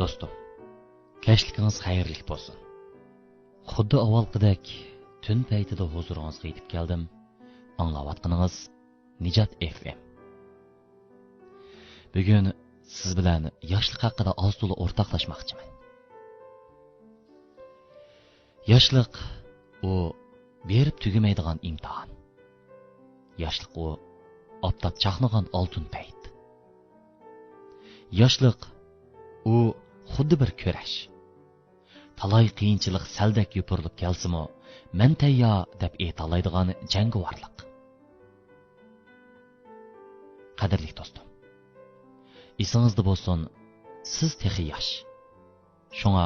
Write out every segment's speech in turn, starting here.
Dostum, kashligingiz xayrlik bo'lsin. Xuddi avvalgidek tun paytida huzuringizga yetib keldim. Anglayotganingiz Nijot FM. Bugun siz bilan yoshlik haqida oz-to'la o'rtoqlashmoqchiman. Yoshlik u berib tugamaydigan imtihon. Yoshlik u optab chaqnagan oltin payt. Yoshlik u xuddi bir kurash. Talay qiyinchilik saldak yupurilib kelsimi, men tayyor deb aytalaydigan jangovarlik. Qadrli do'stim, esingizda bo'lsin, siz texi yosh. Shunga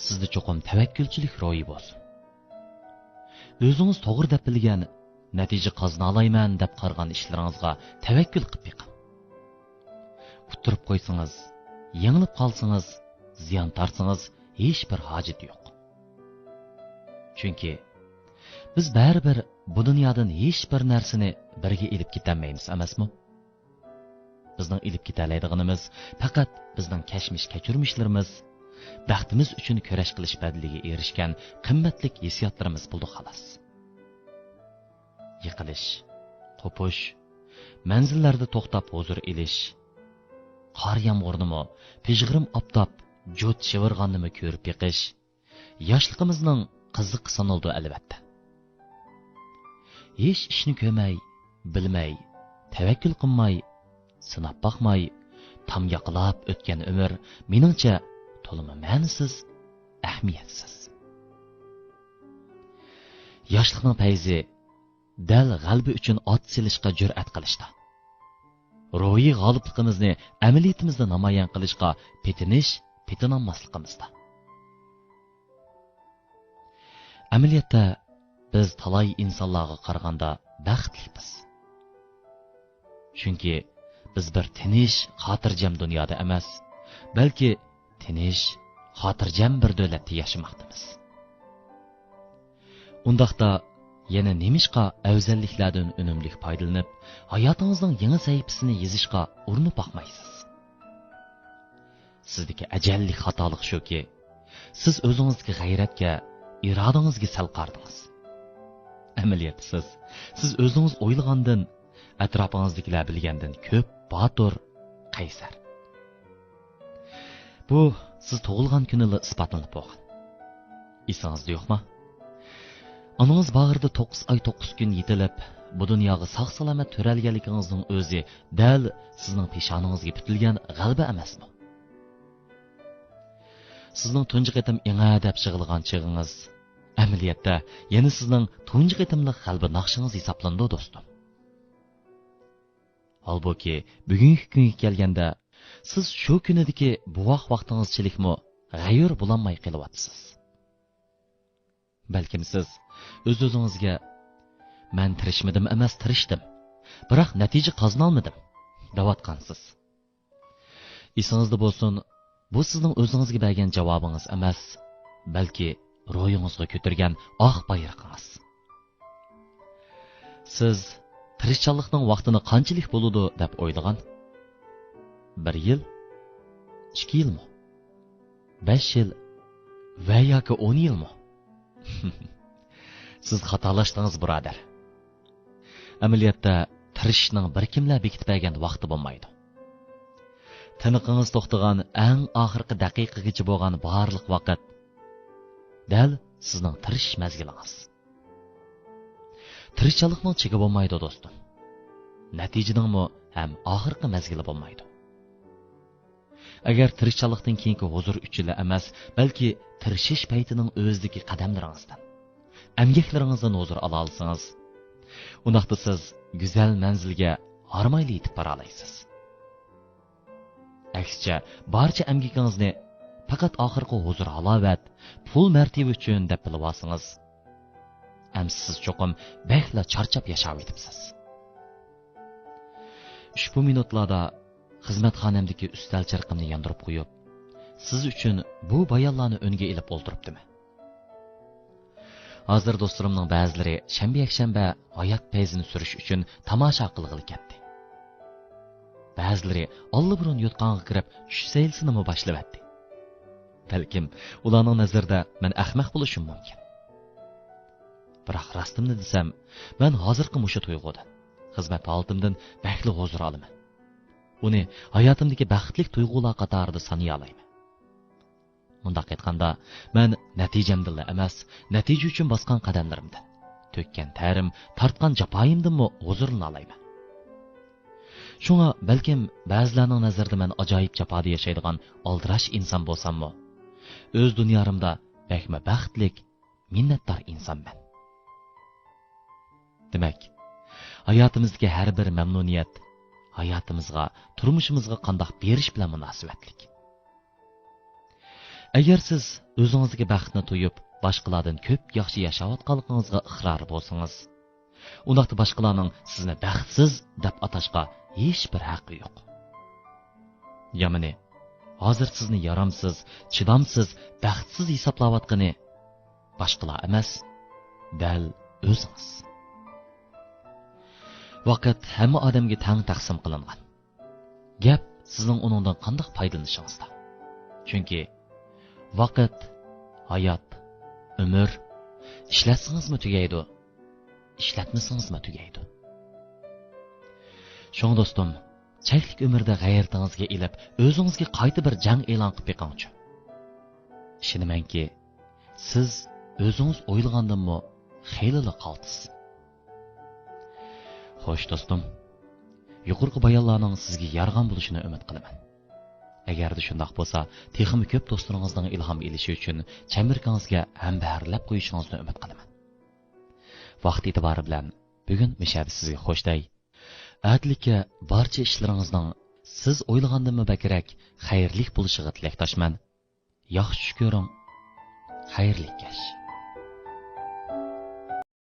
sizda cho'qim tavakkulchilik ro'yi bo'lsin. O'zingiz to'g'ri deb bilgan, natija qozona olayman deb qargan ishlaringizga tavakkul qilib yiqing. Utirib qo'ysangiz, yengilib qolsangiz, ziyon tortsangiz hech bir hojat yo'q. Chunki biz baribir bu dunyodan hech bir narsani birga ilib ketolmaymiz, emasmi? Bizning ilib ketalaydiganimiz faqat bizning kashmish kechirmishlarimiz, baxtimiz uchun kurash qilish badliga erishgan qimmatli hissiyotlarimiz bo'ldi xolos. Yiqilish, qo'pish, manzillarda to'xtab huzur elish, qor yomg'irnimi, pijg'irim optob jo't shivirg'annimi ko'rib yiqish, yoshligimizning qiziq sanaldi albatta. Hech ishni ko'may, bilmay, tavakkul qilmay, sinab boqmay, tam yoqilab o'tgan umr meningcha to'limi ma'nisiz, ahamiyatsiz. Yoshlikning fayzi dal g'albi uchun ot silishga jur'at qilishda. Ruhiy g'olibligimizni amaliyatimizda namoyon qilishga petinolmasligimizda. Amaliyotda biz talay insonlarga qaraganda baxtlimiz. Chunki biz bir tinch, xotirjam dunyoda emas, balki tinch, xotirjam bir davlatda yashamoqdamiz. Undaqda yana nemishqa afzalliklardan unumli foydalanib, hayotingizning yangi sahifasini yozishga urinib boqmaysiz. Sizdagi ajalli xatolik shuki, siz o'zingizga g'ayratga, irodangizga sal qardingiz. Amaliyotda siz o'zingiz o'ylagandan, atrofingizdagilar bilgandan ko'p botur, qaysar. Bu siz tug'ilgan kunida isbotlanib bo'lgan. Esingizda yo'qmi? Anangiz bag'rida 9 oy 9 kun yetilib, bu dunyoga sog' salomat to'ralganligingizning o'zi dal sizning peshonangizga bitilgan g'alaba emasmi? Sizning tunji qitim enga deb yig'ilgan chig'ingiz amaliyotda yana sizning tunji qitimlik g'alaba naqshingiz hisoblandi do'stim. Holbuki bugungi kunga kelganda siz shu kunidagi bu vaqtingizchilikmi g'ayur bo'lolmay qelyapsiz. Balkim siz o'z-o'zingizga men tirishmadim emas, tirishdim, biroq natija qozona olmadim deyotgansiz. Esingizda bo'lsin, bu sizning o'zingizga bergan javobingiz emas, balki ro'yingizga ko'targan oq bayrog'ingiz. Siz tirishchanlikning vaqtini qanchalik bo'ladi deb o'ylagan? 1 yil, 2 yilmi? 5 yil va yoki 10 yilmi? Siz xatolashdingiz, birodar. Amaliyotda tirishning bir kimlar bekitib bergan vaqti bo'lmaydi. Tiniqingiz to'xtagan eng oxirgi daqiqagacha bo'lgan barliq vaqt dal sizning tirish mazgilingiz. Tirishchilikning chegi bo'lmaydi do'stim. Natijaning ham oxirgi mazgili bo'lmaydi. Agar tirishchilikdan keyingi huzur uchila emas, balki tirishish paytining o'zidagi qadamlaringizdan, amgaklaringizdan huzur ola olsangiz, undaqda siz go'zal manzilga harmayli yetib bora olasiz. Aksicha, barcha amgakingizni faqat oxirgi huzur halovat, pul martaba uchun deb bilib olsangiz, siz cho'qim baxtla charchab yashab etibsiz. Ushbu minutlarda xizmatxonamdagi ustal charqimni yondirib qo'yib, siz uchun bu bayonlarni o'nga ilib o'ltiribdimi? Hozir do'stlarimning ba'zilari shanba-yakshanba oyoq payzini surish uchun tomosha qilg'ili ketdi. Ba'zilari allaburun yotqonga kirib tush sayilsinimi boshlabdi. Balkim ularning nazarida men ahmoq bo'lishim mumkin. Biroq rostimni desam, men hozirgi mushu tuyg'udan, xizmat holatimdan baxtli huzur olaman. Uni hayotimdagi baxtli tuyg'ular qatorida sanay olmayman. Mundaq aytganda, men natijamdan emas, natija uchun bosgan qadamlarimdan, to'kkan tarim, tortgan jafoyimdanmi huzurlana olmayman. Shunga balkim ba'zilarning nazarida men ajoyib jafoda yashaydigan aldirash inson bo'lsammi, o'z dunyorimda bakma baxtlik, minnatdor insonman. Demak, hayotimizdagi har bir mamnuniyat hayotimizga, turmushimizga qandoq berish bilan munosabatlik. Agar siz o'zingizga baxtni to'yib, boshqalardan ko'p yaxshi yashayotganligingizga iqror bo'lsangiz, undaqda boshqalarning sizni baxtsiz deb atashga hech bir haqqi yo'q. Ya'ni, hozir sizni yaramsiz, chidamsiz, baxtsiz hisoblayotgani boshqalar emas, dal o'zingiz. Vaqt hamma odamga teng taqsim qilingan. Gap sizning uningdan qanday foydalanishingizda. Chunki vaqt, hayot, umr ishlatsangiz tugaydi, ishlatmasangiz tugaydi. Sho'ng do'stim, cheklik umrda g'ayratingizga ilib, o'zingizga qayta bir jang e'lon qilib beqingchi. Ishonamanki, siz o'zingiz o'ylagandanmi xeyli qaltis. Xo'sh do'stim, yuqorqi bayonlarning sizga yarg'an bo'lishini umid qilaman. Agarda shundoq bo'lsa, texmi ko'p do'stlaringizning ilhom elishi uchun chamirkangizga hambarlab qo'yishingizni umid qilaman. Vaqt e'tibori bilan bugun Mishabi sizga xo'shday. Adlikka barcha ishlaringizning siz o'ylagandan bakrak xayrli bo'lishiga tilakdoshman. Yaxshi ko'ring. Xayrli kesh.